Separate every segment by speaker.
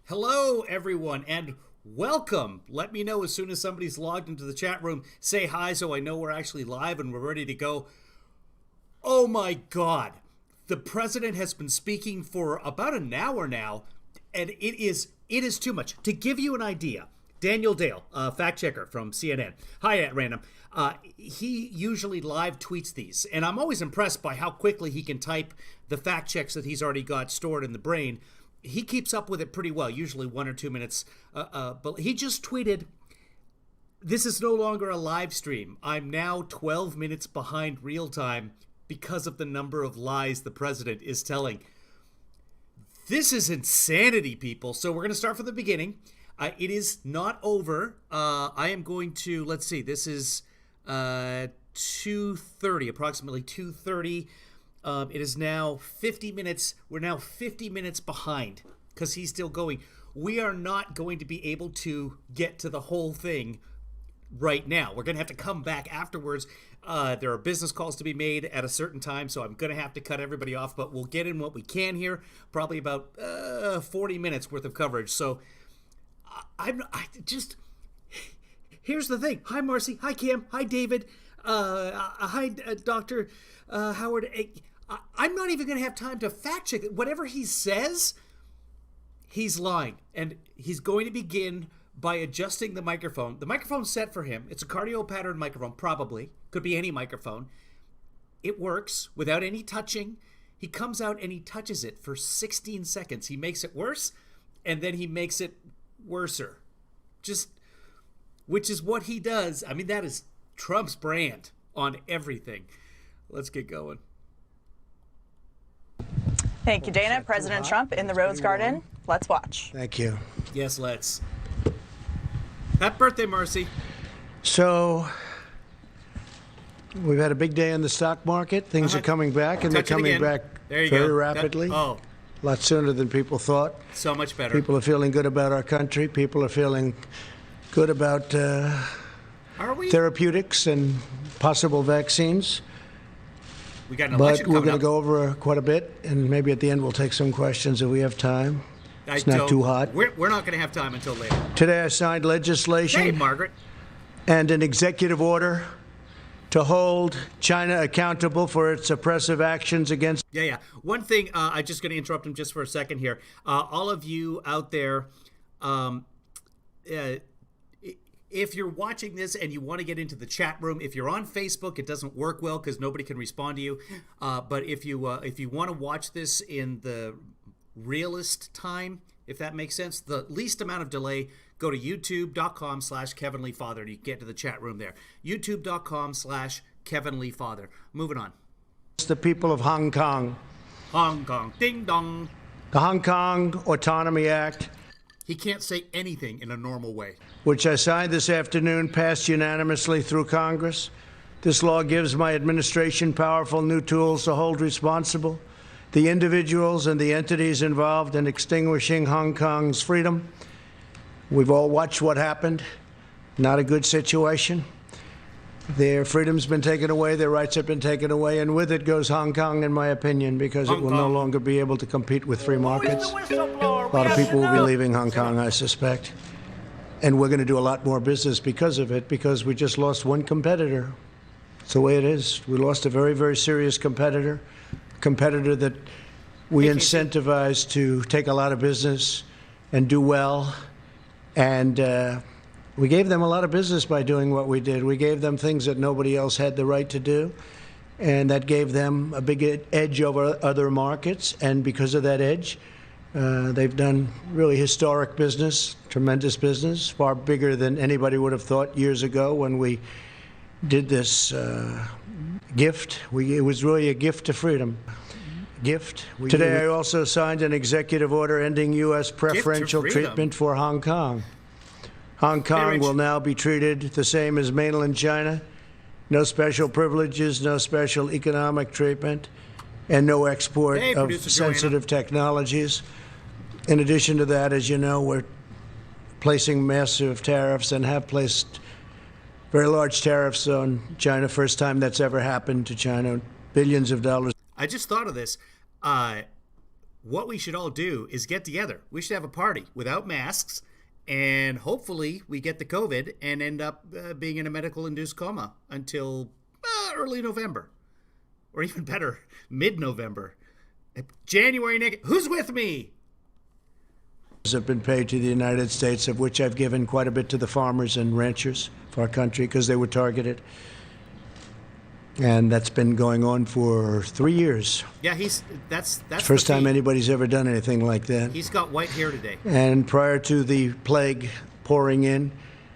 Speaker 1: Hello, everyone, and welcome. Let me know as soon as somebody's logged into the chat room. Say hi so I know we're actually live and we're ready to go. Oh my God. The president has been speaking for about an hour now, and it is too much. To give you an idea, Daniel Dale, fact checker from CNN. Hi, at Random. He usually live tweets these, and I'm always impressed by how quickly he can type the fact checks that he's already got stored in the brain. He keeps up with it pretty well, usually 1 or 2 minutes. But he just tweeted, "This is no longer a live stream. I'm now 12 minutes behind real time because of the number of lies the president is telling." This is insanity, people. So we're going to start from the beginning. It is not over. I am going to, let's see, this is 2:30, approximately 2:30. It is now 50 minutes. We're now 50 minutes behind because he's still going. We are not going to be able to get to the whole thing right now. We're going to have to come back afterwards. There are business calls to be made at a certain time, so I'm going to have to cut everybody off, but we'll get in what we can here. Probably about 40 minutes worth of coverage. So here's the thing. Hi, Marcy. Hi, Cam. Hi, David. Hi, Dr. Howard. I'm not even going to have time to fact check it. Whatever he says, he's lying. And he's going to begin by adjusting the microphone. The microphone's set for him. It's a cardio pattern microphone, probably. Could be any microphone. It works without any touching. He comes out and he touches it for 16 seconds. He makes it worse, and then he makes it worser. Which is what he does. I mean, that is Trump's brand on everything. Let's get going.
Speaker 2: Thank you, Dana. President Trump in the Rose Garden. Let's watch.
Speaker 3: Thank you.
Speaker 1: Yes, let's. Happy birthday, Marcy.
Speaker 3: So we've had a big day in the stock market. Things are coming back, and they're coming back very rapidly. A lot sooner than people thought.
Speaker 1: So much better.
Speaker 3: People are feeling good about our country. People are feeling good about therapeutics and possible vaccines.
Speaker 1: We got an election
Speaker 3: But we're going to go over quite a bit, and maybe at the end we'll take some questions if we have time. It's not too hot.
Speaker 1: We're not going to have time until later.
Speaker 3: Today I signed legislation.
Speaker 1: Hey, Margaret.
Speaker 3: And an executive order to hold China accountable for its oppressive actions against...
Speaker 1: Yeah. One thing, I'm just going to interrupt him just for a second here. All of you out there, if you're watching this and you want to get into the chat room, if you're on Facebook, it doesn't work well because nobody can respond to you. But if you want to watch this in the realist time, if that makes sense, the least amount of delay, go to youtube.com/KevinLeeFather and you get to the chat room there. youtube.com/KevinLeeFather. Moving on.
Speaker 3: The people of Hong Kong.
Speaker 1: Hong Kong. Ding dong.
Speaker 3: The Hong Kong Autonomy Act.
Speaker 1: He can't say anything in a normal way.
Speaker 3: Which I signed this afternoon, passed unanimously through Congress. This law gives my administration powerful new tools to hold responsible the individuals and the entities involved in extinguishing Hong Kong's freedom. We've all watched what happened. Not a good situation. Their freedom's been taken away, their rights have been taken away, and with it goes Hong Kong, in my opinion, because it will no longer be able to compete with free markets. A lot of people will be leaving Hong Kong, I suspect. And we're going to do a lot more business because of it, because we just lost one competitor. It's the way it is. We lost a very, very serious competitor, a competitor that we incentivized to take a lot of business and do well. And we gave them a lot of business by doing what we did. We gave them things that nobody else had the right to do. And that gave them a big edge over other markets. And because of that edge, they've done really historic business, tremendous business, far bigger than anybody would have thought years ago when we did this gift. It was really a gift to freedom. Today I also signed an executive order ending U.S. preferential treatment for Hong Kong. Hong Kong will now be treated the same as mainland China. No special privileges, no special economic treatment, and no export of sensitive technologies. In addition to that, as you know, we're placing massive tariffs and have placed very large tariffs on China. First time that's ever happened to China. billions of dollars.
Speaker 1: I just thought of this. What we should all do is get together. We should have a party without masks, and hopefully we get the COVID and end up being in a medical-induced coma until early November. Or even better, mid-November. January next. Who's with me?
Speaker 3: Have been paid to the United States, of which I've given quite a bit to the farmers and ranchers of our country because they were targeted. And that's been going on for 3 years.
Speaker 1: Yeah, that's
Speaker 3: first time anybody's ever done anything like that.
Speaker 1: He's got white hair today.
Speaker 3: And prior to the plague pouring in,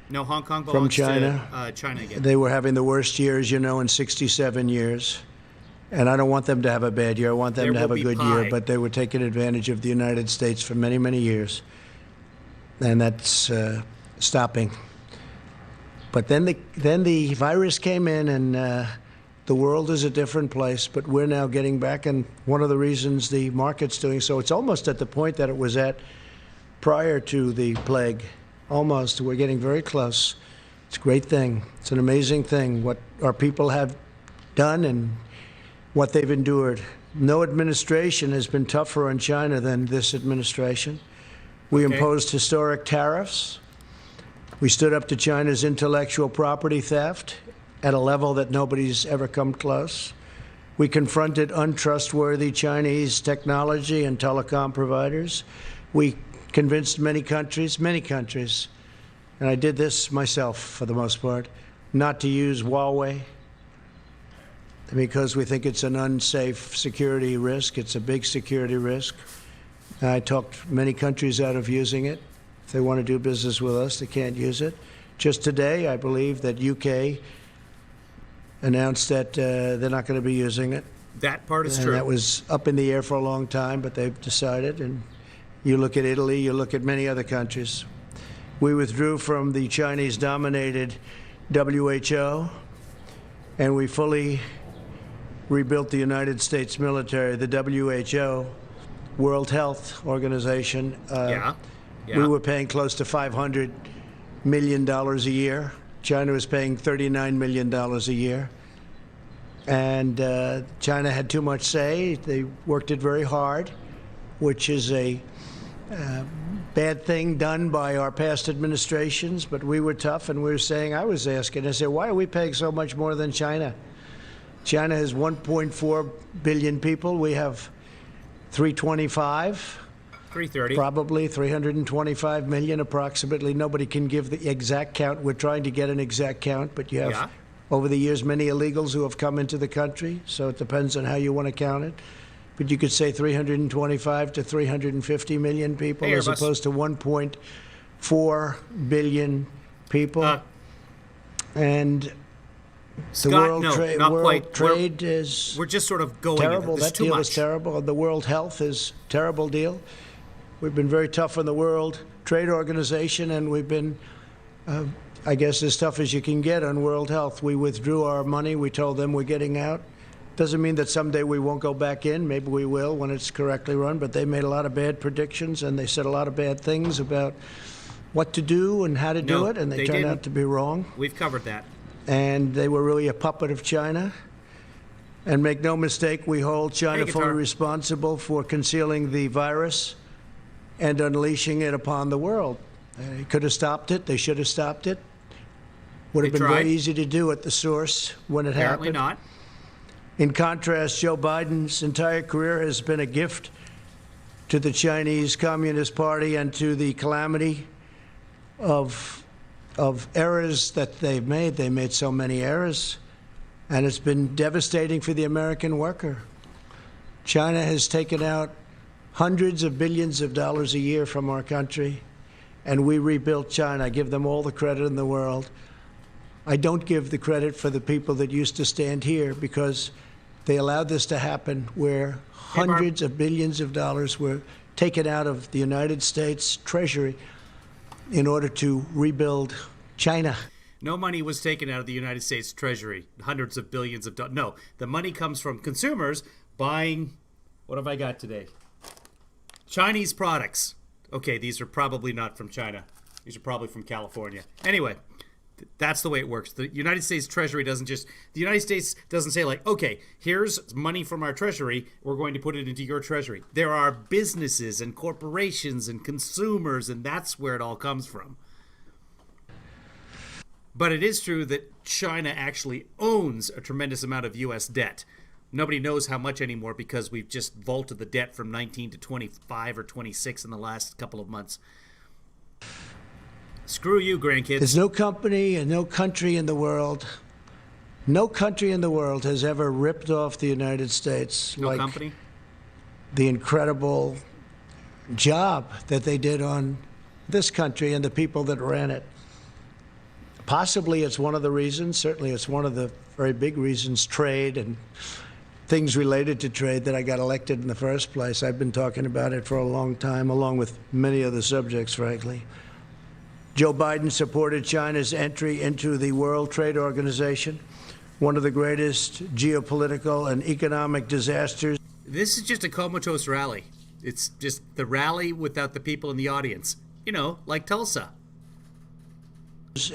Speaker 1: no, Hong Kong belongs
Speaker 3: from China,
Speaker 1: to China again.
Speaker 3: They were having the worst years, in 67 years. And I don't want them to have a bad year. I want them to have a good year. But they were taking advantage of the United States for many, many years. And that's stopping. But then the virus came in, and the world is a different place. But we're now getting back. And one of the reasons the market's doing so, it's almost at the point that it was at prior to the plague. Almost. We're getting very close. It's a great thing. It's an amazing thing what our people have done and what they've endured. No administration has been tougher on China than this administration. We imposed historic tariffs. We stood up to China's intellectual property theft at a level that nobody's ever come close. We confronted untrustworthy Chinese technology and telecom providers. We convinced many countries, and I did this myself for the most part, not to use waaaay, because we think it's an unsafe security risk. It's a big security risk. I talked many countries out of using it. If they want to do business with us, they can't use it. Just today, I believe that UK announced that they're not going to be using it.
Speaker 1: That part is
Speaker 3: and
Speaker 1: true.
Speaker 3: That was up in the air for a long time, but they've decided. And you look at Italy, you look at many other countries. We withdrew from the Chinese-dominated WHO, and we fully rebuilt the United States military. The WHO, World Health Organization, we were paying close to $500 million a year. China was paying $39 million a year. And China had too much say. They worked it very hard, which is a bad thing done by our past administrations. But we were tough, and we were saying, I said, why are we paying so much more than China? China has 1.4 billion people. We have
Speaker 1: 330.
Speaker 3: Probably 325 million approximately. Nobody can give the exact count. We're trying to get an exact count, but you have, over the years, many illegals who have come into the country, so it depends on how you want to count it. But you could say 325 to 350 million people as opposed to 1.4 billion people.
Speaker 1: And
Speaker 3: the world trade is
Speaker 1: we're just sort of going
Speaker 3: terrible. That deal is terrible. The World Health is a terrible deal. We've been very tough on the World Trade Organization, and we've been, I guess, as tough as you can get on World Health. We withdrew our money. We told them we're getting out. Doesn't mean that someday we won't go back in. Maybe we will when it's correctly run, but they made a lot of bad predictions, and they said a lot of bad things about what to do and how to do it, and they turned out to be wrong.
Speaker 1: We've covered that.
Speaker 3: And they were really a puppet of China. And make no mistake, we hold China fully responsible for concealing the virus and unleashing it upon the world. They could have stopped it. They should have stopped it. Would have been very easy to do at the source when it happened.
Speaker 1: Apparently not.
Speaker 3: In contrast, Joe Biden's entire career has been a gift to the Chinese Communist Party and to the calamity of errors that they've made. They made so many errors, and it's been devastating for the American worker. China has taken out hundreds of billions of dollars a year from our country, and we rebuilt China. I give them all the credit in the world. I don't give the credit for the people that used to stand here, because they allowed this to happen, where hundreds of billions of dollars were taken out of the United States Treasury in order to rebuild China.
Speaker 1: No money was taken out of the United States Treasury, hundreds of billions of dollars. No, the money comes from consumers buying, what have I got today? Chinese products. Okay, these are probably not from China. These are probably from California. Anyway, That's the way it works. The United States Treasury the United States doesn't say like, okay, here's money from our Treasury, we're going to put it into your Treasury. There are businesses and corporations and consumers, and that's where it all comes from. But it is true that China actually owns a tremendous amount of U.S. debt. Nobody knows how much anymore because we've just vaulted the debt from 19 to 25 or 26 in the last couple of months. Screw you, grandkids.
Speaker 3: There's no company and no country in the world has ever ripped off the United States like
Speaker 1: company?
Speaker 3: the incredible job that they did on this country and the people that ran it. Possibly it's one of the reasons, certainly it's one of the very big reasons, trade and things related to trade, that I got elected in the first place. I've been talking about it for a long time, along with many other subjects, frankly. Joe Biden supported China's entry into the World Trade Organization, one of the greatest geopolitical and economic disasters.
Speaker 1: This is just a comatose rally. It's just the rally without the people in the audience. You know, like Tulsa.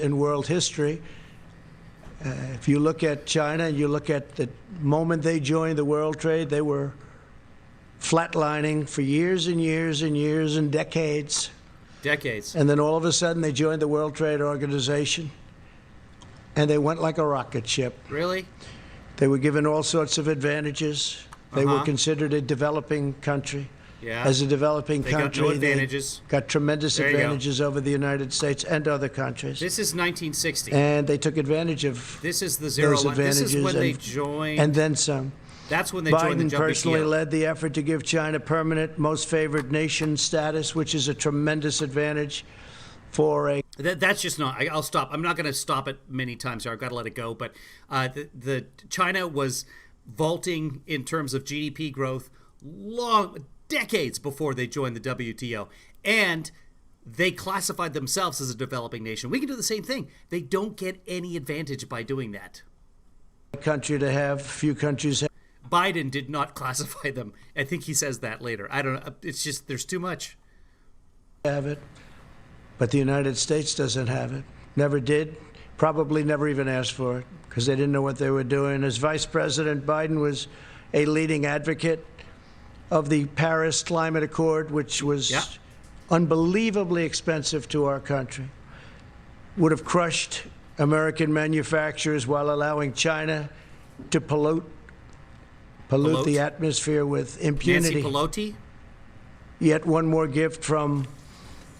Speaker 3: In world history. If you look at China and you look at the moment they joined the World Trade, they were flatlining for years and years and years and decades.
Speaker 1: Decades.
Speaker 3: And then all of a sudden they joined the World Trade Organization and they went like a rocket ship.
Speaker 1: Really?
Speaker 3: They were given all sorts of advantages. They were considered a developing country.
Speaker 1: Yeah.
Speaker 3: As a developing
Speaker 1: They
Speaker 3: country,
Speaker 1: got no advantages.
Speaker 3: they got tremendous
Speaker 1: There you go.
Speaker 3: advantages over the United States and other countries.
Speaker 1: This is 1960.
Speaker 3: And they took advantage of
Speaker 1: This is the zero
Speaker 3: those
Speaker 1: line. This
Speaker 3: advantages
Speaker 1: is when they
Speaker 3: and-
Speaker 1: joined.
Speaker 3: and then some.
Speaker 1: That's when they joined the
Speaker 3: Biden
Speaker 1: WTO.
Speaker 3: personally led the effort to give China permanent most favored nation status, which is a tremendous advantage for a
Speaker 1: That's just not. I'll stop. I'm not going to stop it many times here. I've got to let it go. But the China was vaulting in terms of GDP growth decades before they joined the WTO, and they classified themselves as a developing nation. We can do the same thing. They don't get any advantage by doing that.
Speaker 3: country to have. Few countries have.
Speaker 1: Biden did not classify them. I think he says that later. I don't know. It's just there's too much.
Speaker 3: Have it, but the United States doesn't have it. Never did. Probably never even asked for it because they didn't know what they were doing. As Vice President, Biden was a leading advocate of the Paris Climate Accord, which was unbelievably expensive to our country. Would have crushed American manufacturers while allowing China to pollute the atmosphere with impunity.
Speaker 1: Nancy Pelosi?
Speaker 3: Yet one more gift from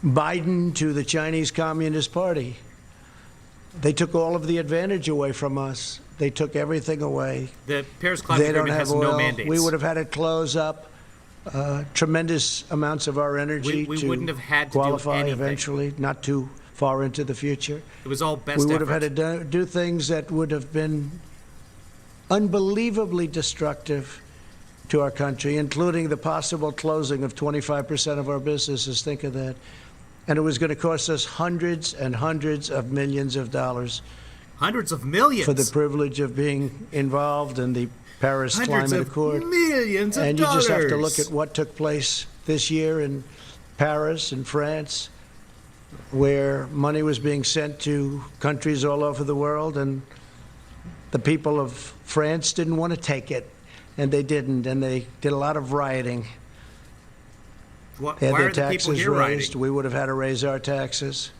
Speaker 3: Biden to the Chinese Communist Party. They took all of the advantage away from us. They took everything away.
Speaker 1: The Paris Climate
Speaker 3: They don't
Speaker 1: Agreement
Speaker 3: have
Speaker 1: has
Speaker 3: oil.
Speaker 1: no mandates.
Speaker 3: We would have had to close up tremendous amounts of our energy
Speaker 1: We
Speaker 3: to
Speaker 1: wouldn't have had to do
Speaker 3: qualify
Speaker 1: anything.
Speaker 3: eventually, not too far into the future.
Speaker 1: It was all best
Speaker 3: We would have
Speaker 1: effort.
Speaker 3: had to do things that would have been unbelievably destructive to our country, including the possible closing of 25% of our businesses. Think of that. And it was going to cost us hundreds and hundreds of millions of dollars
Speaker 1: Hundreds of millions.
Speaker 3: for the privilege of being involved in the Paris
Speaker 1: Hundreds
Speaker 3: Climate
Speaker 1: of
Speaker 3: Accord.
Speaker 1: millions of
Speaker 3: And you just have to
Speaker 1: dollars.
Speaker 3: look at what took place this year in Paris and France, where money was being sent to countries all over the world, and the people of France didn't want to take it, and they didn't, and they did a lot of rioting.
Speaker 1: Why
Speaker 3: They had
Speaker 1: are
Speaker 3: their
Speaker 1: the people
Speaker 3: taxes
Speaker 1: here
Speaker 3: raised.
Speaker 1: rioting?
Speaker 3: We would have had to raise our taxes,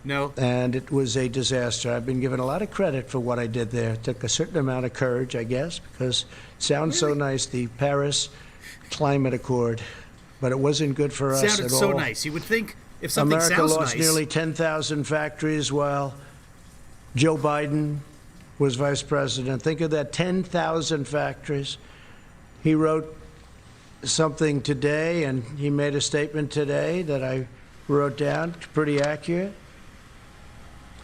Speaker 1: No.
Speaker 3: and it was a disaster. I've been given a lot of credit for what I did there. It took a certain amount of courage, I guess, because it sounds so nice, the Paris Climate Accord, but it wasn't good for us
Speaker 1: Sounded
Speaker 3: at
Speaker 1: so
Speaker 3: all.
Speaker 1: nice. You would think if something
Speaker 3: America
Speaker 1: sounds
Speaker 3: lost
Speaker 1: nice.
Speaker 3: nearly 10,000 factories while Joe Biden was vice president. Think of that, 10,000 factories. He wrote something today, and he made a statement today that I wrote down, pretty accurate.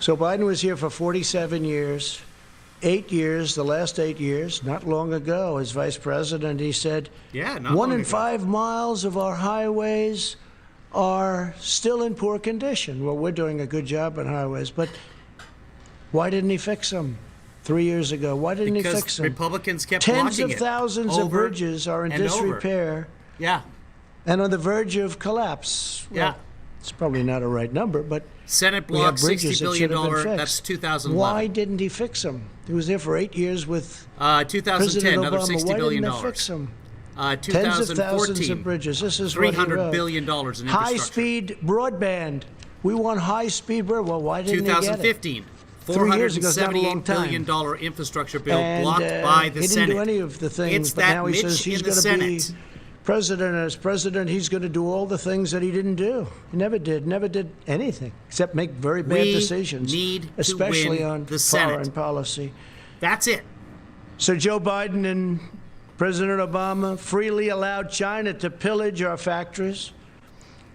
Speaker 3: So Biden was here for 47 years, 8 years, the last 8 years, not long ago, as vice president. He said,
Speaker 1: Yeah, not
Speaker 3: 1
Speaker 1: long
Speaker 3: in
Speaker 1: ago.
Speaker 3: 5 miles of our highways are still in poor condition. Well, we're doing a good job on highways, but why didn't he fix them 3 years ago? Why didn't he
Speaker 1: Because
Speaker 3: fix them?
Speaker 1: Republicans kept
Speaker 3: Tens
Speaker 1: blocking
Speaker 3: of
Speaker 1: it
Speaker 3: thousands of
Speaker 1: over
Speaker 3: bridges are in
Speaker 1: and over.
Speaker 3: disrepair
Speaker 1: Yeah.
Speaker 3: and on the verge of collapse.
Speaker 1: Yeah.
Speaker 3: It's probably not a right number, but
Speaker 1: Senate
Speaker 3: we have
Speaker 1: block,
Speaker 3: bridges
Speaker 1: $60
Speaker 3: that
Speaker 1: billion.
Speaker 3: should have been fixed.
Speaker 1: That's 2011.
Speaker 3: Why didn't he fix them? He was there for 8 years with
Speaker 1: 2010,
Speaker 3: President
Speaker 1: another
Speaker 3: Obama.
Speaker 1: $60
Speaker 3: Why
Speaker 1: billion.
Speaker 3: didn't they fix them?
Speaker 1: 2014,
Speaker 3: Tens of thousands of bridges. This is what he
Speaker 1: $300
Speaker 3: wrote.
Speaker 1: billion in infrastructure.
Speaker 3: High-speed broadband. We want high-speed broadband. Well, why didn't he get it?
Speaker 1: 2015.
Speaker 3: 3 years ago is not a long
Speaker 1: $478
Speaker 3: time.
Speaker 1: billion infrastructure bill
Speaker 3: And,
Speaker 1: blocked by the
Speaker 3: he
Speaker 1: Senate.
Speaker 3: didn't do any of the things,
Speaker 1: It's
Speaker 3: but
Speaker 1: that
Speaker 3: now he
Speaker 1: Mitch
Speaker 3: says he's
Speaker 1: in the
Speaker 3: going to be
Speaker 1: Senate.
Speaker 3: president. As president, he's going to do all the things that he didn't do. He never did anything except make very bad
Speaker 1: We
Speaker 3: decisions,
Speaker 1: need to
Speaker 3: especially
Speaker 1: win
Speaker 3: on
Speaker 1: the Senate.
Speaker 3: foreign policy.
Speaker 1: That's it.
Speaker 3: So Joe Biden and President Obama freely allowed China to pillage our factories,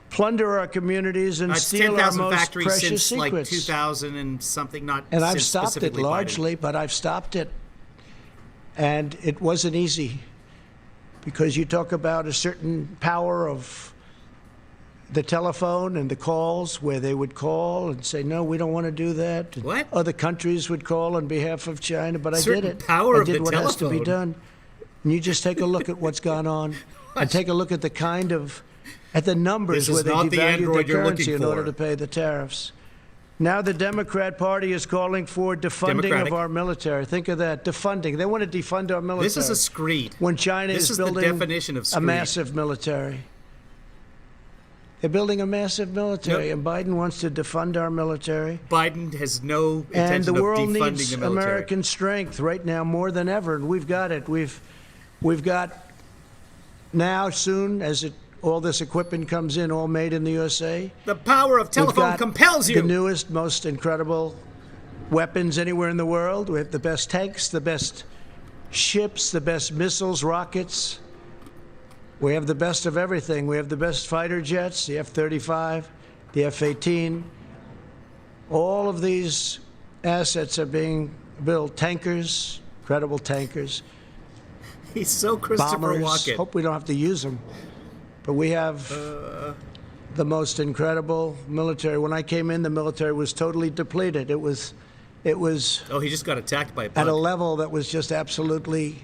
Speaker 3: plunder our communities, and
Speaker 1: It's
Speaker 3: steal our
Speaker 1: 10,000
Speaker 3: most
Speaker 1: factories
Speaker 3: precious
Speaker 1: since like
Speaker 3: secrets.
Speaker 1: 2000 and something, not
Speaker 3: And I've
Speaker 1: since
Speaker 3: stopped it
Speaker 1: specifically
Speaker 3: largely, but I've stopped it. And it wasn't easy because you talk about a certain power of the telephone and the calls where they would call and say, no, we don't want to do that. And
Speaker 1: What?
Speaker 3: other countries would call on behalf of China, but I
Speaker 1: Certain
Speaker 3: did it.
Speaker 1: power
Speaker 3: I
Speaker 1: of
Speaker 3: did
Speaker 1: the
Speaker 3: what has to be
Speaker 1: telephone.
Speaker 3: done. And you just take a look at what's gone on and take a look at the kind of, at the numbers
Speaker 1: This is
Speaker 3: where they
Speaker 1: not the
Speaker 3: devalued
Speaker 1: Android
Speaker 3: the
Speaker 1: you're
Speaker 3: currency
Speaker 1: looking
Speaker 3: in order
Speaker 1: for.
Speaker 3: to pay the tariffs. Now the Democrat Party is calling for defunding
Speaker 1: Democratic.
Speaker 3: of our military. Think of that, defunding. They want to defund our military.
Speaker 1: This is a screed.
Speaker 3: When China
Speaker 1: This
Speaker 3: is
Speaker 1: is the
Speaker 3: building
Speaker 1: definition of
Speaker 3: a
Speaker 1: screed.
Speaker 3: massive military. They're building a massive military,
Speaker 1: Nope.
Speaker 3: and Biden wants to defund our military.
Speaker 1: Biden has no
Speaker 3: And
Speaker 1: intention
Speaker 3: the
Speaker 1: of
Speaker 3: world
Speaker 1: defunding
Speaker 3: needs
Speaker 1: the military.
Speaker 3: American strength right now more than ever, and we've got it. We've got now soon, as all this equipment comes in, all made in the USA.
Speaker 1: The power of
Speaker 3: We've
Speaker 1: telephone
Speaker 3: got
Speaker 1: compels you.
Speaker 3: the newest, most incredible weapons anywhere in the world. We have the best tanks, the best ships, the best missiles, rockets. We have the best of everything. We have the best fighter jets, the F-35, the F-18. All of these assets are being built. Tankers, incredible tankers,
Speaker 1: He's so Christopher
Speaker 3: bombers.
Speaker 1: Walken.
Speaker 3: Hope we don't have to use them. But we have the most incredible military. When I came in, the military was totally depleted. It was
Speaker 1: Oh, he just got attacked by a
Speaker 3: at a
Speaker 1: bug.
Speaker 3: level that was just absolutely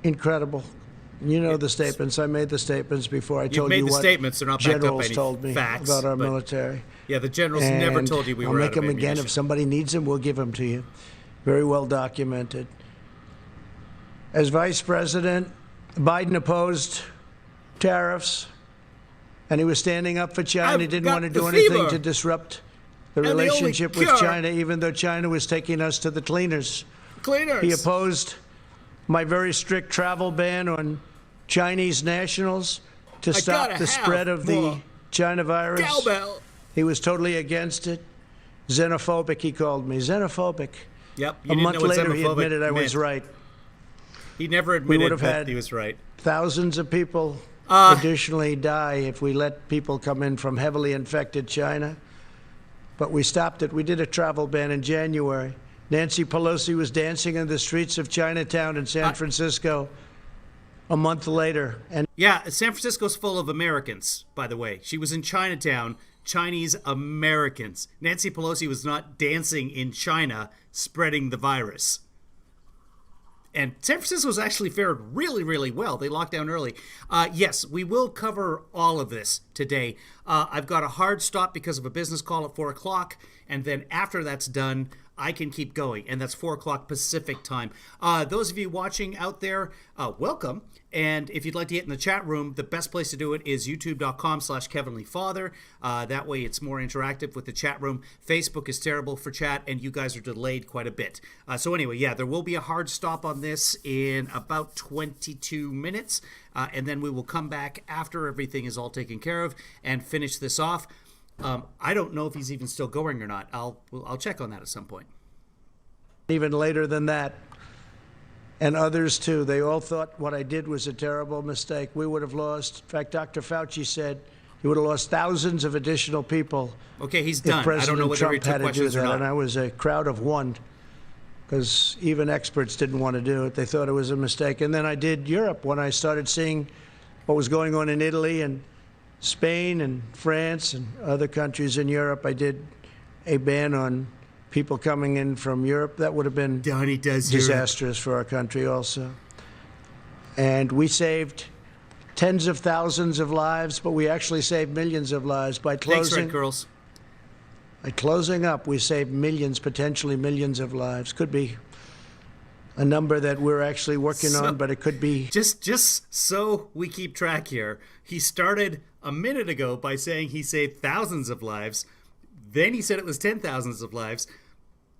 Speaker 3: incredible. You know the statements. I made the statements before. I told
Speaker 1: made
Speaker 3: you
Speaker 1: the
Speaker 3: what
Speaker 1: statements. They're not backed up by
Speaker 3: generals
Speaker 1: any
Speaker 3: told me
Speaker 1: facts,
Speaker 3: about our
Speaker 1: but-
Speaker 3: military.
Speaker 1: Yeah, the generals never
Speaker 3: And
Speaker 1: told you we
Speaker 3: I'll
Speaker 1: were
Speaker 3: make
Speaker 1: out of
Speaker 3: them again.
Speaker 1: ammunition.
Speaker 3: If somebody needs them, we'll give them to you. Very well documented. As vice president, Biden opposed tariffs, and he was standing up for China.
Speaker 1: I've
Speaker 3: He didn't
Speaker 1: got
Speaker 3: want to
Speaker 1: the
Speaker 3: do anything
Speaker 1: fever.
Speaker 3: to disrupt the
Speaker 1: And the only
Speaker 3: relationship with
Speaker 1: cure-
Speaker 3: China, even though China was taking us to the cleaners.
Speaker 1: Cleaners.
Speaker 3: He opposed my very strict travel ban on Chinese nationals to stop
Speaker 1: gotta
Speaker 3: the spread
Speaker 1: have
Speaker 3: of the
Speaker 1: more
Speaker 3: China virus.
Speaker 1: Cowbell.
Speaker 3: He was totally against it. Xenophobic, he called me. Xenophobic.
Speaker 1: Yep. You
Speaker 3: A
Speaker 1: didn't
Speaker 3: month
Speaker 1: know what
Speaker 3: later, he
Speaker 1: xenophobic
Speaker 3: admitted I was
Speaker 1: meant.
Speaker 3: right.
Speaker 1: He never
Speaker 3: would
Speaker 1: admitted
Speaker 3: have
Speaker 1: that
Speaker 3: had-
Speaker 1: he was right.
Speaker 3: Thousands of people additionally die if we let people come in from heavily infected China. But we stopped it. We did a travel ban in January. Nancy Pelosi was dancing in the streets of Chinatown in San Francisco a month later. And
Speaker 1: Yeah, San Francisco's full of Americans, by the way. She was in Chinatown, Chinese Americans. Nancy Pelosi was not dancing in China spreading the virus. And San Francisco's actually fared really, really well. They locked down early. Yes, we will cover all of this today. I've got a hard stop because of a business call at 4 o'clock. And then after that's done, I can keep going. And that's 4 o'clock Pacific time. Those of you watching out there, welcome. And if you'd like to get in the chat room, the best place to do it is youtube.com/KevinLeeFather. That way it's more interactive with the chat room. Facebook is terrible for chat, and you guys are delayed quite a bit. So anyway, yeah, there will be a hard stop on this in about 22 minutes. And then we will come back after everything is all taken care of and finish this off. I don't know if he's even still going or not. I'll check on that at some point.
Speaker 3: even later than that. And others, too. They all thought what I did was a terrible mistake. We would have lost. In fact, Dr. Fauci said he would have lost thousands of additional people.
Speaker 1: Okay, he's
Speaker 3: if
Speaker 1: done. I
Speaker 3: President
Speaker 1: don't know whether he
Speaker 3: Trump
Speaker 1: took
Speaker 3: had to do
Speaker 1: questions or
Speaker 3: that.
Speaker 1: not.
Speaker 3: And I was a crowd of one, because even experts didn't want to do it. They thought it was a mistake. And then I did Europe when I started seeing what was going on in Italy and Spain and France and other countries in Europe. I did a ban on people coming in from Europe. That would have been
Speaker 1: Donnie does Europe.
Speaker 3: disastrous for our country also. And we saved tens of thousands of lives, but we actually saved millions of lives by
Speaker 1: Thanks,
Speaker 3: closing.
Speaker 1: Red Girls.
Speaker 3: By closing up, we saved millions, potentially millions of lives. Could be a number that we're actually working on, but it could be.
Speaker 1: Just so we keep track here, he started a minute ago by saying he saved thousands of lives. Then he said it was 10,000s of lives.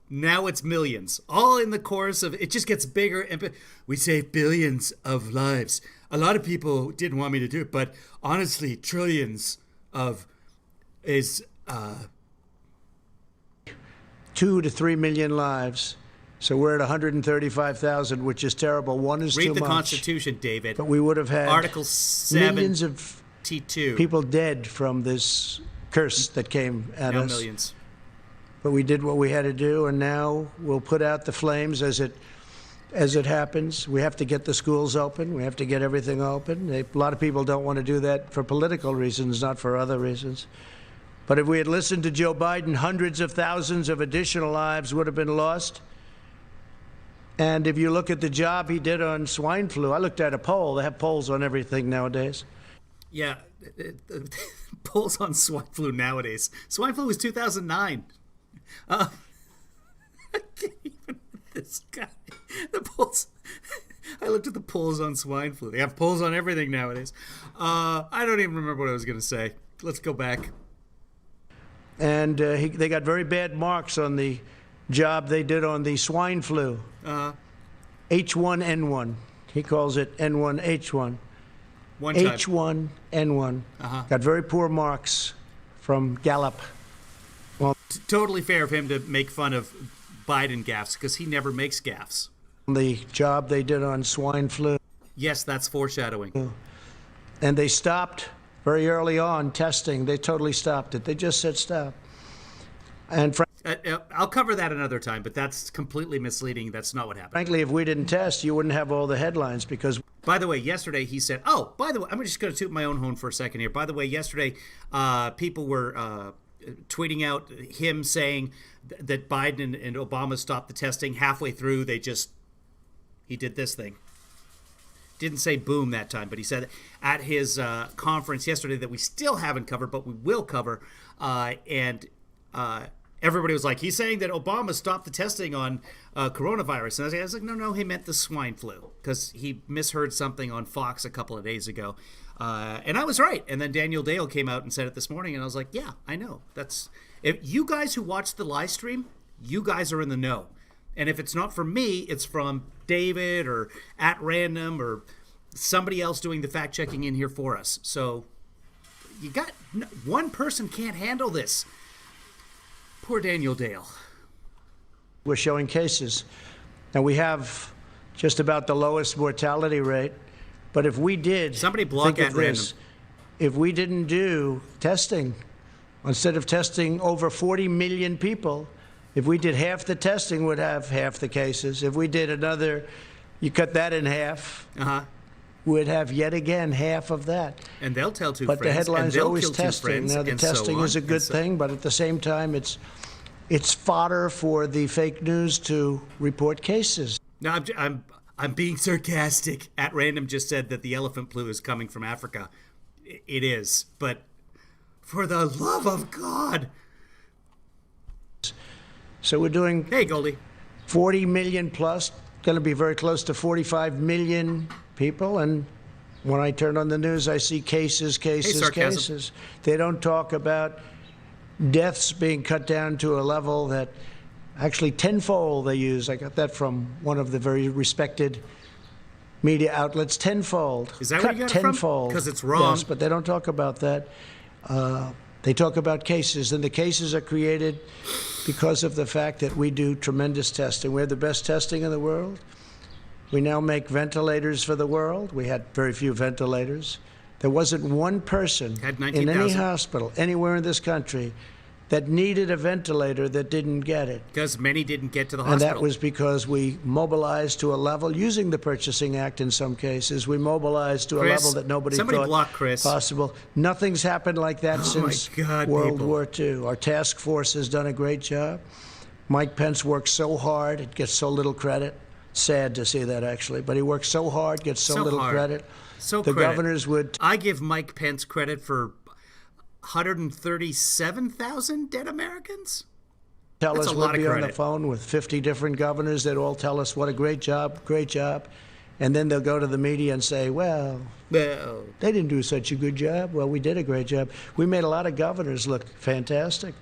Speaker 1: Now it's millions. All in the course of it just gets bigger and we saved billions of lives. A lot of people didn't want me to do it, but honestly, trillions of is
Speaker 3: 2 to 3 million lives. So we're at 135,000, which is terrible. One is too much.
Speaker 1: Read the Constitution, David.
Speaker 3: But we would have had
Speaker 1: Article 7,
Speaker 3: millions of people dead from this curse that came at us.
Speaker 1: Millions.
Speaker 3: But we did what we had to do, and now we'll put out the flames as it happens. We have to get the schools open. We have to get everything open. A lot of people don't want to do that for political reasons, not for other reasons. But if we had listened to Joe Biden, hundreds of thousands of additional lives would have been lost. And if you look at the job he did on swine flu, I looked at a poll. They have polls on everything nowadays.
Speaker 1: Yeah, polls on swine flu nowadays. Swine flu was 2009. I can't even with this guy. The polls. I looked at the polls on swine flu. They have polls on everything nowadays. I don't even remember what I was going to say. Let's go back.
Speaker 3: And they got very bad marks on the job they did on the swine flu. H1N1. He calls it N1H1.
Speaker 1: One time.
Speaker 3: H1N1. Got very poor marks from Gallup. Well,
Speaker 1: totally fair of him to make fun of Biden gaffes because he never makes gaffes.
Speaker 3: The job they did on swine flu.
Speaker 1: Yes, that's foreshadowing.
Speaker 3: And they stopped very early on testing. They totally stopped it. They just said stop. And
Speaker 1: I'll cover that another time, but that's completely misleading. That's not what happened.
Speaker 3: Frankly, if we didn't test, you wouldn't have all the headlines because...
Speaker 1: By the way, yesterday he said, oh, by the way, I'm just going to toot my own horn for a second here. By the way, yesterday people were tweeting out him saying that Biden and Obama stopped the testing. Halfway through, he did this thing. Didn't say boom that time, but he said at his conference yesterday that we still haven't covered, but we will cover. Everybody was like, he's saying that Obama stopped the testing on coronavirus. And I was like, no, he meant the swine flu because he misheard something on Fox a couple of days ago. And I was right. And then Daniel Dale came out and said it this morning. And I was like, yeah, I know. If you guys who watched the live stream, you guys are in the know. And if it's not from me, it's from David or at random or somebody else doing the fact checking in here for us. So you got one person can't handle this. Poor Daniel Dale.
Speaker 3: We're showing cases. And we have just about the lowest mortality rate. But if we did...
Speaker 1: Somebody block at random.
Speaker 3: If we didn't do testing, instead of testing over 40 million people, if we did half the testing, we'd have half the cases. If we did another, you cut that in half, we'd have yet again half of that.
Speaker 1: And they'll tell two
Speaker 3: but
Speaker 1: friends.
Speaker 3: The headline's always testing. Now, the
Speaker 1: testing
Speaker 3: testing is a good thing, but at the same time, it's fodder for the fake news to report cases.
Speaker 1: No, I'm being sarcastic. At random just said that the elephant flu is coming from Africa. It is, but for the love of God. So
Speaker 3: we're doing...
Speaker 1: Hey, Goldie.
Speaker 3: 40 million plus, going to be very close to 45 million people. And when I turn on the news, I see cases. They don't talk about deaths being cut down to a level that actually tenfold they use. I got that from one of the very respected media outlets. Tenfold.
Speaker 1: Is that what you got
Speaker 3: tenfold.
Speaker 1: Because it's wrong.
Speaker 3: Yes, but they don't talk about that. They talk about cases, and the cases are created because of the fact that we do tremendous testing. We have the best testing in the world. We now make ventilators for the world. We had very few ventilators. There wasn't one person in any hospital anywhere in this country that needed a ventilator that didn't get it.
Speaker 1: Because many didn't get to the hospital.
Speaker 3: And that was because we mobilized to a level, using the Purchasing Act in some cases, we mobilized to a level that nobody thought possible. Nothing's happened like that since World War II. Our task force has done a great job. Mike Pence works so hard, it gets so little credit. Sad to see that, actually. But he works so hard, gets so little
Speaker 1: hard.
Speaker 3: credit.
Speaker 1: The
Speaker 3: governors would.
Speaker 1: I give Mike Pence credit for 137,000 dead Americans.
Speaker 3: Tell
Speaker 1: That's
Speaker 3: us
Speaker 1: a lot
Speaker 3: we'd
Speaker 1: of
Speaker 3: be on
Speaker 1: credit.
Speaker 3: the phone with 50 different governors. They'd all tell us what a great job. And then they'll go to the media and say, well,
Speaker 1: Well,
Speaker 3: they didn't do such a good job. Well, we did a great job. We made a lot of governors look fantastic.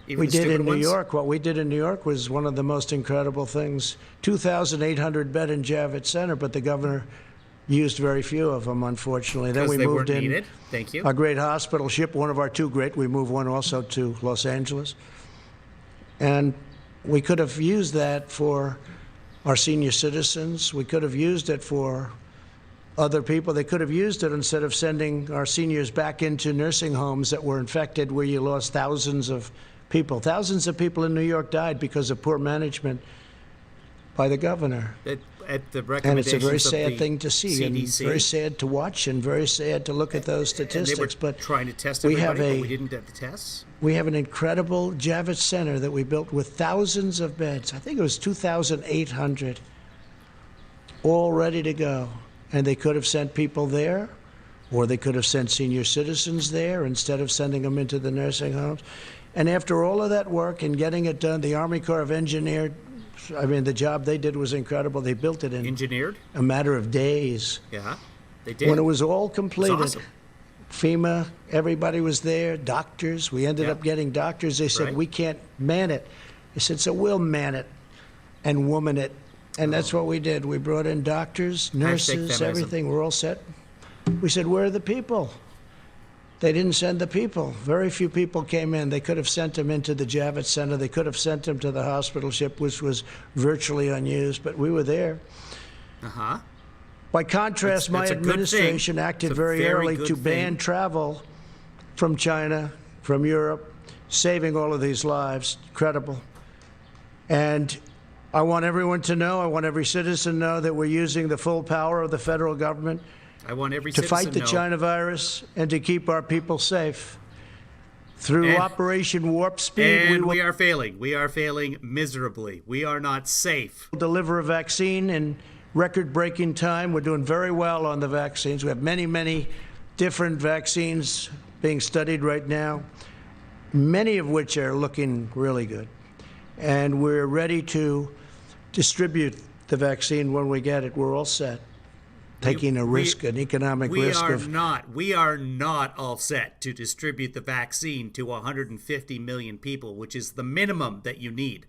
Speaker 1: even
Speaker 3: We
Speaker 1: the
Speaker 3: did
Speaker 1: stupid
Speaker 3: in New
Speaker 1: ones?
Speaker 3: York. What we did in New York was one of the most incredible things. 2,800 bed in Javits Center, but the governor used very few of them, unfortunately. Then
Speaker 1: Because
Speaker 3: we
Speaker 1: they
Speaker 3: moved
Speaker 1: weren't
Speaker 3: in
Speaker 1: needed. Thank you.
Speaker 3: a great hospital ship, one of our two great. We moved one also to Los Angeles. And we could have used that for our senior citizens. We could have used it for other people. They could have used it instead of sending our seniors back into nursing homes that were infected, where you lost thousands of people. Thousands of people in New York died because of poor management by the governor.
Speaker 1: At the
Speaker 3: And
Speaker 1: recommendations
Speaker 3: it's a very
Speaker 1: of
Speaker 3: sad
Speaker 1: the
Speaker 3: thing to see,
Speaker 1: CDC.
Speaker 3: and very sad to watch, and very sad to look at those
Speaker 1: And they were
Speaker 3: statistics. But
Speaker 1: trying to test
Speaker 3: we
Speaker 1: everybody,
Speaker 3: have
Speaker 1: but
Speaker 3: a
Speaker 1: we didn't get the tests.
Speaker 3: we have an incredible Javits Center that we built with thousands of beds. I think it was 2,800, all ready to go. And they could have sent people there, or they could have sent senior citizens there instead of sending them into the nursing homes. And after all of that work and getting it done, the Army Corps of Engineers, I mean, the job they did was incredible. They built it in
Speaker 1: Engineered?
Speaker 3: a matter of days.
Speaker 1: Yeah, they did.
Speaker 3: When it was all
Speaker 1: It's
Speaker 3: completed,
Speaker 1: awesome.
Speaker 3: FEMA, everybody was there, doctors. We ended
Speaker 1: Yeah.
Speaker 3: up getting doctors. They said,
Speaker 1: Right.
Speaker 3: we can't man it. I said, so we'll man it and woman it. And that's what we did. We brought in doctors, nurses,
Speaker 1: feminism.
Speaker 3: everything. We're all set. We said, where are the people? They didn't send the people. Very few people came in. They could have sent them into the Javits Center. They could have sent them to the hospital ship, which was virtually unused, but we were there.
Speaker 1: Uh-huh.
Speaker 3: By contrast,
Speaker 1: That's a
Speaker 3: my
Speaker 1: good
Speaker 3: administration
Speaker 1: thing.
Speaker 3: acted
Speaker 1: It's a
Speaker 3: very
Speaker 1: very
Speaker 3: early
Speaker 1: good
Speaker 3: to
Speaker 1: thing.
Speaker 3: ban travel from China, from Europe, saving all of these lives. Incredible. And I want everyone to know, I want every citizen to know that we're using the full power of the federal government
Speaker 1: I want every
Speaker 3: to
Speaker 1: citizen
Speaker 3: fight the
Speaker 1: know.
Speaker 3: China virus and to keep our people safe. Through
Speaker 1: And-
Speaker 3: Operation Warp Speed,
Speaker 1: And
Speaker 3: we
Speaker 1: we
Speaker 3: will
Speaker 1: are failing. We are failing miserably. We are not safe.
Speaker 3: deliver a vaccine in record-breaking time. We're doing very well on the vaccines. We have many, many different vaccines being studied right now, many of which are looking really good. And we're ready to distribute the vaccine when we get it. We're all set. Taking a risk, an economic risk of
Speaker 1: We are not all set to distribute the vaccine to 150 million people, which is the minimum that you need.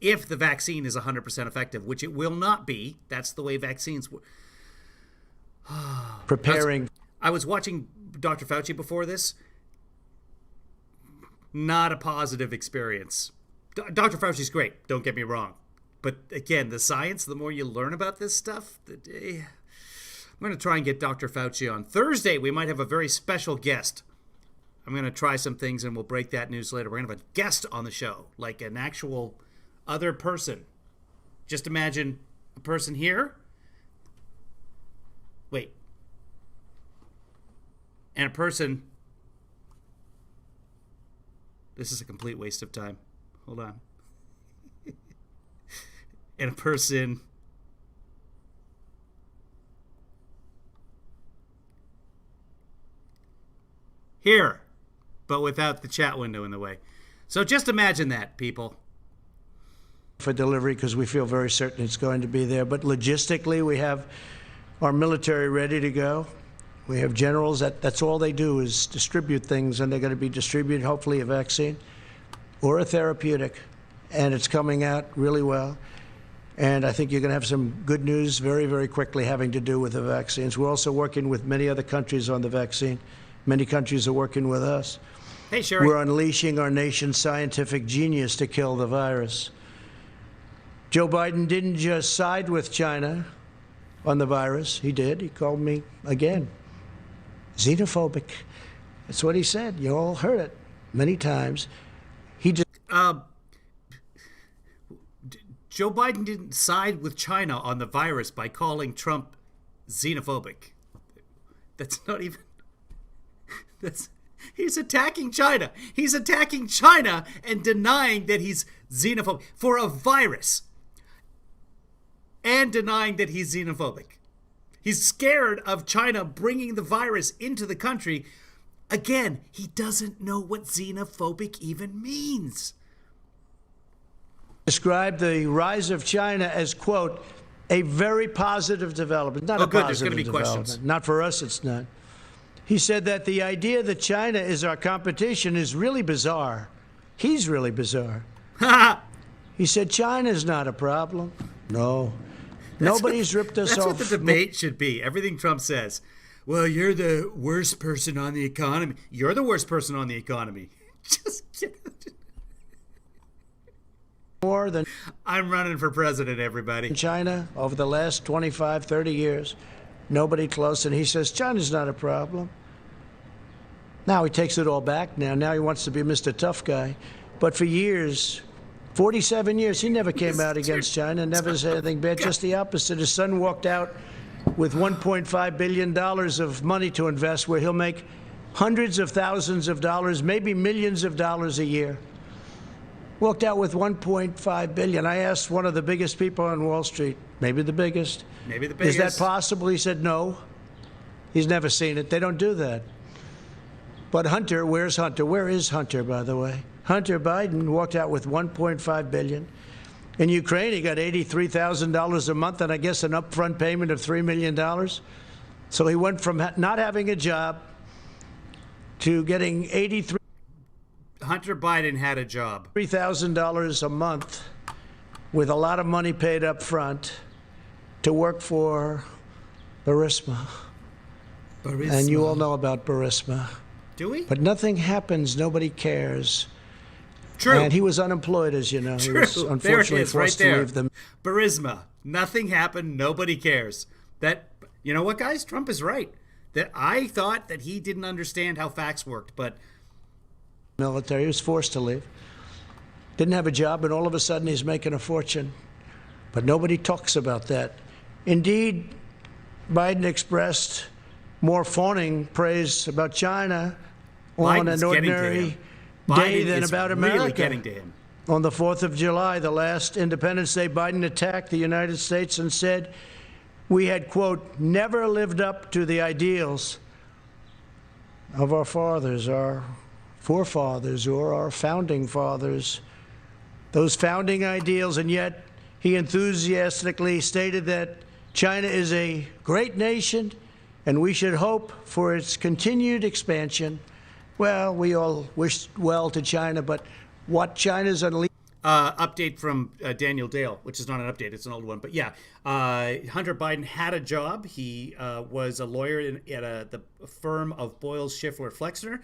Speaker 1: If the vaccine is 100% effective, which it will not be, that's the way vaccines work.
Speaker 3: preparing.
Speaker 1: I was watching Dr. Fauci before this. Not a positive experience. Dr. Fauci's great, don't get me wrong. But again, the science, the more you learn about this stuff, I'm going to try and get Dr. Fauci on. Thursday, we might have a very special guest. I'm going to try some things and we'll break that news later. We're going to have a guest on the show, like an actual other person. Just imagine a person here. Wait. And a person. This is a complete waste of time. Hold on. And a person. Here, but without the chat window in the way. So just imagine that, people.
Speaker 3: For delivery, because we feel very certain it's going to be there. But logistically, we have our military ready to go. We have generals that's all they do is distribute things, and they're going to be distributing hopefully a vaccine or a therapeutic, and it's coming out really well. And I think you're going to have some good news very, very quickly having to do with the vaccines. We're also working with many other countries on the vaccine. Many countries are working with us.
Speaker 1: Hey, Sherry.
Speaker 3: We're unleashing our nation's scientific genius to kill the virus. Joe Biden didn't just side with China on the virus. He did. He called me, again, xenophobic. That's what he said. You all heard it many times. He just
Speaker 1: Joe Biden didn't side with China on the virus by calling Trump xenophobic. That's not even... He's attacking China. He's attacking China and denying that he's xenophobic for a virus. and denying that he's xenophobic. He's scared of China bringing the virus into the country. Again, he doesn't know what xenophobic even means.
Speaker 3: Described the rise of China as, quote, a very positive development. Not a
Speaker 1: good.
Speaker 3: positive
Speaker 1: There's going to be
Speaker 3: development.
Speaker 1: questions.
Speaker 3: Not for us, it's not. He said that the idea that China is our competition is really bizarre. He's really bizarre. He said China's not a problem. No. Nobody's ripped us off.
Speaker 1: That's what the debate should be. Everything Trump says. Well, you're the worst person on the economy. You're the worst person on the economy. Just kidding.
Speaker 3: More than
Speaker 1: I'm running for president, everybody.
Speaker 3: China over the last 25, 30 years. Nobody close. And he says China's not a problem. Now he takes it all back now. Now he wants to be Mr. Tough Guy. But for years, 47 years, he never came out against China, never said anything bad, just the opposite. His son walked out with $1.5 billion of money to invest, where he'll make hundreds of thousands of dollars, maybe millions of dollars a year. Walked out with $1.5 billion. I asked one of the biggest people on Wall Street, maybe the biggest.
Speaker 1: Maybe the biggest.
Speaker 3: Is that possible? He said no. He's never seen it. They don't do that. But Hunter, where's Hunter? Where is Hunter, by the way? Hunter Biden walked out with $1.5 billion. In Ukraine, he got $83,000 a month and I guess an upfront payment of $3 million. So he went from not having a job to getting
Speaker 1: Hunter Biden had a job.
Speaker 3: $3,000 a month with a lot of money paid up front to work for Burisma. And you all know about Burisma.
Speaker 1: Do we?
Speaker 3: But nothing happens. Nobody cares.
Speaker 1: True.
Speaker 3: And he was unemployed, as you know.
Speaker 1: True.
Speaker 3: He was unfortunately forced to leave them.
Speaker 1: Burisma. Nothing happened. Nobody cares. That, you know what, guys? Trump is right. That I thought that he didn't understand how facts worked, but
Speaker 3: Military. He was forced to leave. Didn't have a job, and all of a sudden he's making a fortune. But nobody talks about that. Indeed, Biden expressed more fawning praise about China on
Speaker 1: Biden's
Speaker 3: an ordinary day than about America.
Speaker 1: Really getting to him.
Speaker 3: On the 4th of July, the last Independence Day, Biden attacked the United States and said we had, quote, never lived up to the ideals of our fathers, our forefathers, or our founding fathers, those founding ideals. And yet he enthusiastically stated that China is a great nation and we should hope for its continued expansion. Well, we all wish well to China, but what China's unleashed.
Speaker 1: Update from Daniel Dale, which is not an update, it's an old one. But yeah, Hunter Biden had a job. He was a lawyer at the firm of Boyle, Schiffler, Flexner.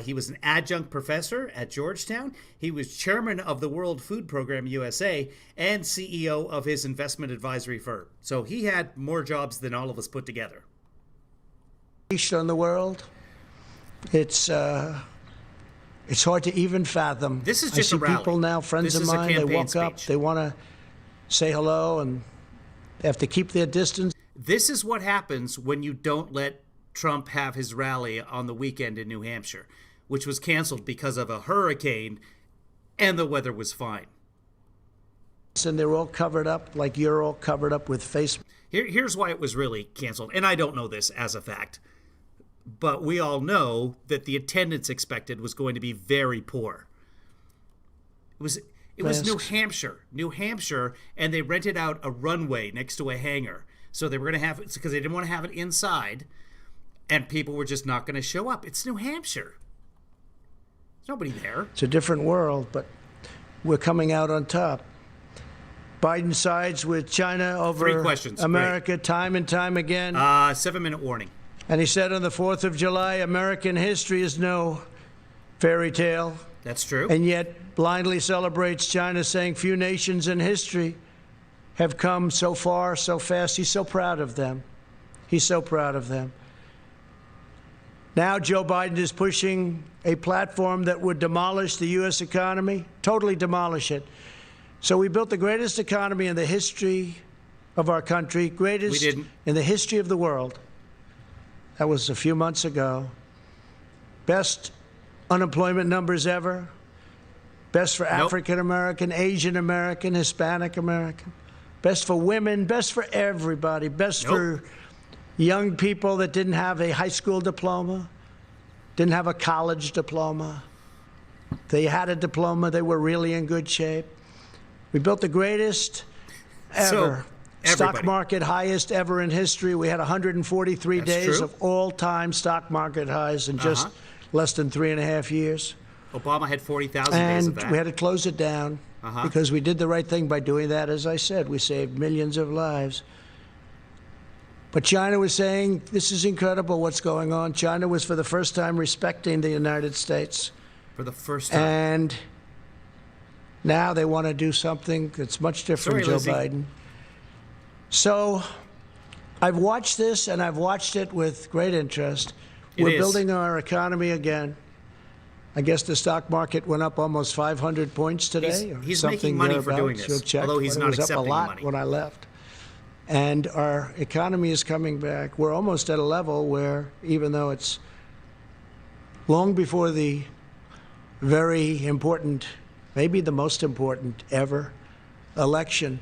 Speaker 1: He was an adjunct professor at Georgetown. He was chairman of the World Food Program USA and CEO of his investment advisory firm. So he had more jobs than all of us put together.
Speaker 3: On the world, it's hard to even fathom.
Speaker 1: This is just
Speaker 3: I see
Speaker 1: a rally.
Speaker 3: people now, friends of mine, they walk up, they want to say hello, and they have to keep their distance.
Speaker 1: This is what happens when you don't let Trump have his rally on the weekend in New Hampshire, which was canceled because of a hurricane, and the weather was fine.
Speaker 3: And they're all covered up like you're all covered up with face.
Speaker 1: Here's why it was really canceled, and I don't know this as a fact, but we all know that the attendance expected was going to be very poor. It was New Hampshire, and they rented out a runway next to a hangar. So they were going to have it because they didn't want to have it inside, and people were just not going to show up. It's New Hampshire. There's nobody there.
Speaker 3: It's a different world, but we're coming out on top. Biden sides with China over
Speaker 1: 3 questions.
Speaker 3: America.
Speaker 1: Great.
Speaker 3: Time and time again.
Speaker 1: 7-minute warning.
Speaker 3: And he said on the 4th of July, American history is no fairy tale.
Speaker 1: That's true.
Speaker 3: And yet blindly celebrates China, saying few nations in history have come so far, so fast. He's so proud of them. He's so proud of them. Now Joe Biden is pushing a platform that would demolish the U.S. economy, totally demolish it. So we built the greatest economy in the history of our country, greatest in the history of the world. That was a few months ago. Best unemployment numbers ever. Best for African American, Asian American, Hispanic American. best for women, best for everybody, best for young people that didn't have a high school diploma, didn't have a college diploma. They had a diploma. They were really in good shape. We built the greatest ever stock market highest ever in history. We had 143 days of all-time stock market highs in just less than 3.5 years.
Speaker 1: Obama had 40,000 days of that.
Speaker 3: And we had to close it down because we did the right thing by doing that. As I said, we saved millions of lives. But China was saying, this is incredible what's going on. China was, for the first time, respecting the United States.
Speaker 1: For the first time.
Speaker 3: And now they want to do something that's much different, Joe Biden. So I've watched this, and I've watched it with great interest. We're building our economy again. I guess the stock market went up almost 500 points today.
Speaker 1: He's making money for doing this, although he's not accepting the money. It was up a lot when
Speaker 3: I left. And our economy is coming back. We're almost at a level where, even though it's long before the very important, maybe the most important ever election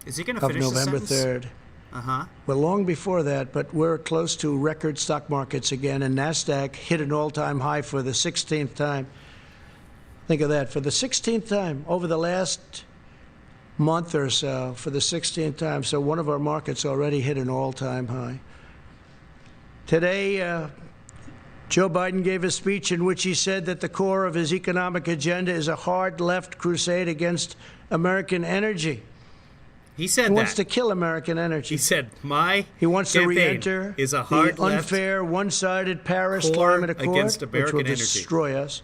Speaker 1: is he going to finish
Speaker 3: November 3rd. We're long before that, but we're close to record stock markets again, and NASDAQ hit an all-time high for the 16th time. Think of that, for the 16th time over the last month or so, for the 16th time. So one of our markets already hit an all-time high. Today, Joe Biden gave a speech in which he said that the core of his economic agenda is a hard left crusade against American energy.
Speaker 1: He said
Speaker 3: he wants to kill American energy.
Speaker 1: He said,
Speaker 3: he wants to re-enter
Speaker 1: is a hard
Speaker 3: the unfair, one-sided Paris Climate Accord, which will destroy us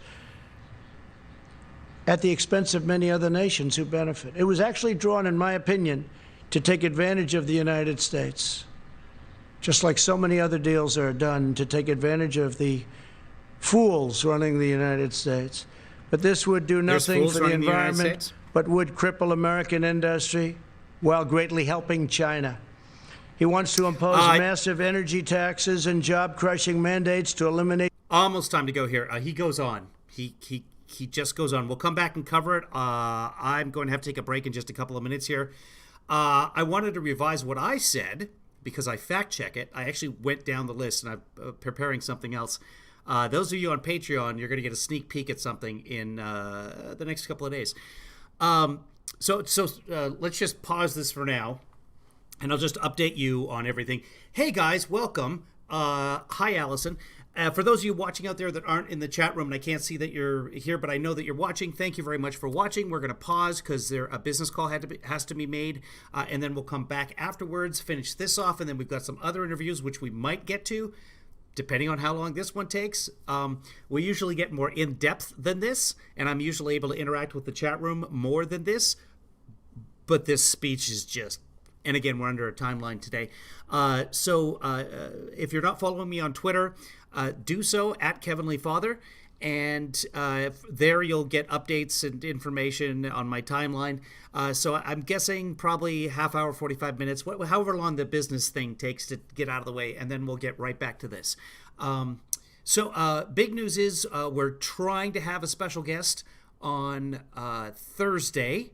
Speaker 3: at the expense of many other nations who benefit. It was actually drawn, in my opinion, to take advantage of the United States, just like so many other deals are done to take advantage of the fools running the United States. But this would do nothing for the environment, but would cripple American industry while greatly helping China. He wants to impose massive energy taxes and job-crushing mandates to eliminate...
Speaker 1: Almost time to go here. He goes on. He just goes on. We'll come back and cover it. I'm going to have to take a break in just a couple of minutes here. I wanted to revise what I said because I fact-check it. I actually went down the list, and I'm preparing something else. Those of you on Patreon, you're going to get a sneak peek at something in the next couple of days. So let's just pause this for now, and I'll just update you on everything. Hey, guys, welcome. Hi, Allison. For those of you watching out there that aren't in the chat room, and I can't see that you're here, but I know that you're watching, thank you very much for watching. We're going to pause because a business call has to be made, and then we'll come back afterwards, finish this off, and then we've got some other interviews, which we might get to, depending on how long this one takes. We usually get more in-depth than this, and I'm usually able to interact with the chat room more than this, but this speech is just... And again, we're under a timeline today. So if you're not following me on Twitter, do so at Kevin Lee Father. And there you'll get updates and information on my timeline. So I'm guessing probably half hour, 45 minutes, however long the business thing takes to get out of the way. And then we'll get right back to this. So big news is we're trying to have a special guest on Thursday.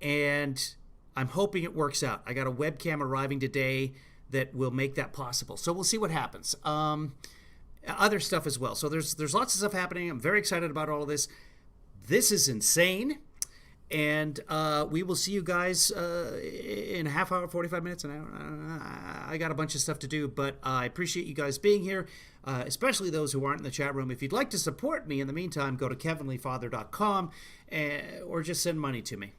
Speaker 1: And I'm hoping it works out. I got a webcam arriving today that will make that possible. So we'll see what happens. Other stuff as well. So there's lots of stuff happening. I'm very excited about all of this. This is insane. And we will see you guys in a half hour, 45 minutes. And I got a bunch of stuff to do, but I appreciate you guys being here, especially those who aren't in the chat room. If you'd like to support me in the meantime, go to kevinleefather.com or just send money to me.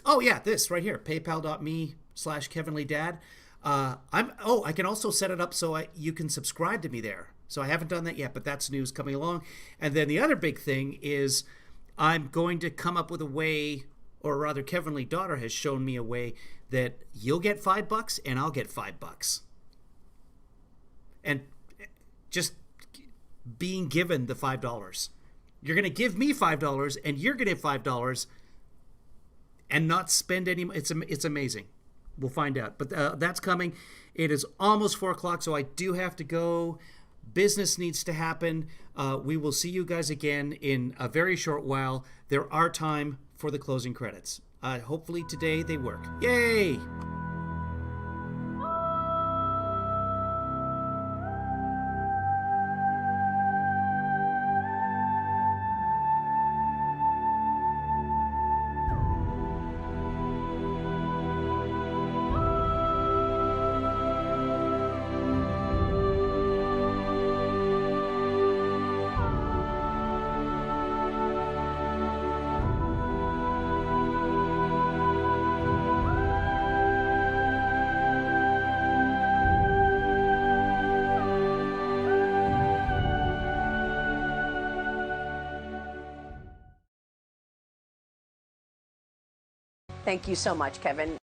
Speaker 1: Oh, yeah, this right here, paypal.me/KevinLeeDad. I can also set it up so you can subscribe to me there. So I haven't done that yet, but that's news coming along. And then the other big thing is I'm going to come up with a way, or rather Kevin Lee Daughter has shown me a way that you'll get $5 and I'll get $5. And just being given the $5. You're going to give me $5 and you're going to get $5 and not spend any. It's amazing. We'll find out. But that's coming. It is almost 4 o'clock, so I do have to go. Business needs to happen. We will see you guys again in a very short while. There are time for the closing credits. Hopefully today they work. Yay!
Speaker 4: Thank you so much, Kevin.